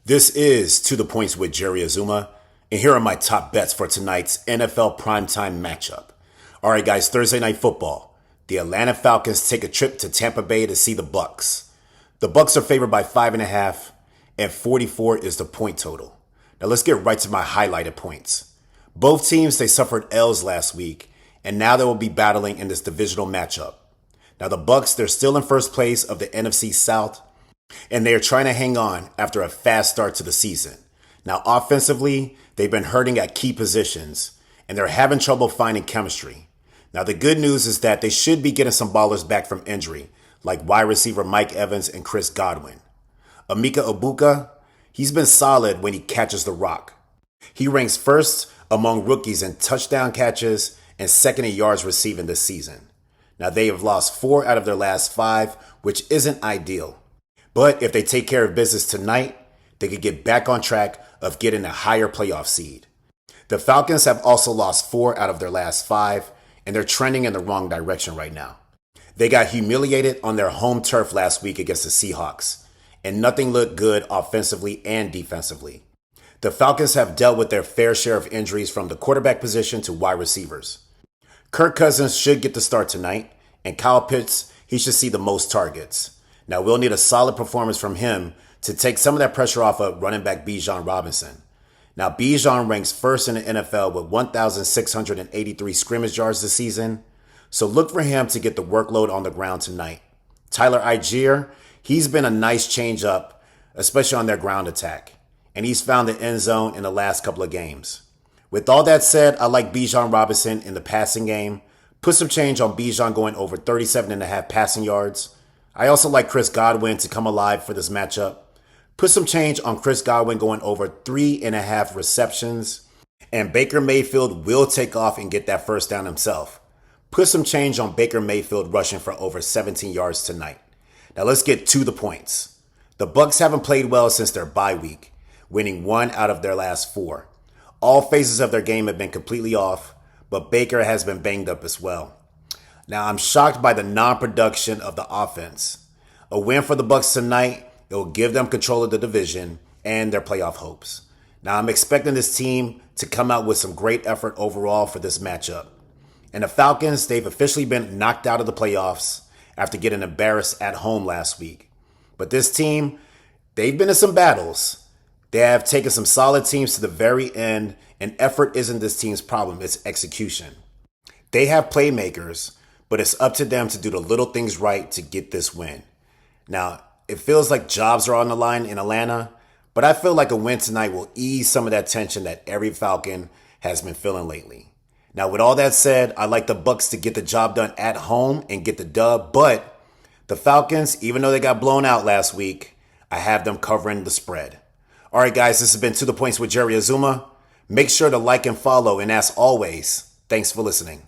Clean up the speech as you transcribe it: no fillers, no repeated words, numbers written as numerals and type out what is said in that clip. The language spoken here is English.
This is To The Points with Jerry Azumah, and here are my top bets for tonight's NFL primetime matchup. All right, guys, Thursday Night Football. The Atlanta Falcons take a trip to Tampa Bay to see the Bucs. The Bucs are favored by 5.5, and 44 is the point total. Now let's get right to my highlighted points. Both teams, they suffered L's last week, and now they will be battling in this divisional matchup. Now the Bucs, they're still in first place of the NFC South, and they are trying to hang on after a fast start to the season. Now, offensively, they've been hurting at key positions, and they're having trouble finding chemistry. Now, the good news is that they should be getting some ballers back from injury, like wide receiver Mike Evans and Chris Godwin. Emeka Egbuka, he's been solid when he catches the rock. He ranks first among rookies in touchdown catches and second in yards receiving this season. Now, they have lost 4 out of their last 5, which isn't ideal. But if they take care of business tonight, they could get back on track of getting a higher playoff seed. The Falcons have also lost 4 out of their last 5, and they're trending in the wrong direction right now. They got humiliated on their home turf last week against the Seahawks, and nothing looked good offensively and defensively. The Falcons have dealt with their fair share of injuries from the quarterback position to wide receivers. Kirk Cousins should get the start tonight, and Kyle Pitts, he should see the most targets. Now, we'll need a solid performance from him to take some of that pressure off of running back Bijan Robinson. Now, Bijan ranks first in the NFL with 1,683 scrimmage yards this season, so look for him to get the workload on the ground tonight. Tyler Algier, he's been a nice change up, especially on their ground attack, and he's found the end zone in the last couple of games. With all that said, I like Bijan Robinson in the passing game. Put some change on Bijan going over 37.5 passing yards. I also like Chris Godwin to come alive for this matchup. Put some change on Chris Godwin going over 3.5 receptions. And Baker Mayfield will take off and get that first down himself. Put some change on Baker Mayfield rushing for over 17 yards tonight. Now let's get to the points. The Bucs haven't played well since their bye week, winning 1 out of their last 4. All phases of their game have been completely off, but Baker has been banged up as well. Now, I'm shocked by the non-production of the offense. A win for the Bucs tonight, it will give them control of the division and their playoff hopes. Now, I'm expecting this team to come out with some great effort overall for this matchup. And the Falcons, they've officially been knocked out of the playoffs after getting embarrassed at home last week. But this team, they've been in some battles. They have taken some solid teams to the very end, and effort isn't this team's problem, it's execution. They have playmakers, but it's up to them to do the little things right to get this win. Now, it feels like jobs are on the line in Atlanta, but I feel like a win tonight will ease some of that tension that every Falcon has been feeling lately. Now, with all that said, I like the Bucs to get the job done at home and get the dub, but the Falcons, even though they got blown out last week, I have them covering the spread. All right, guys, this has been To The Points with Jerry Azumah. Make sure to like and follow, and as always, thanks for listening.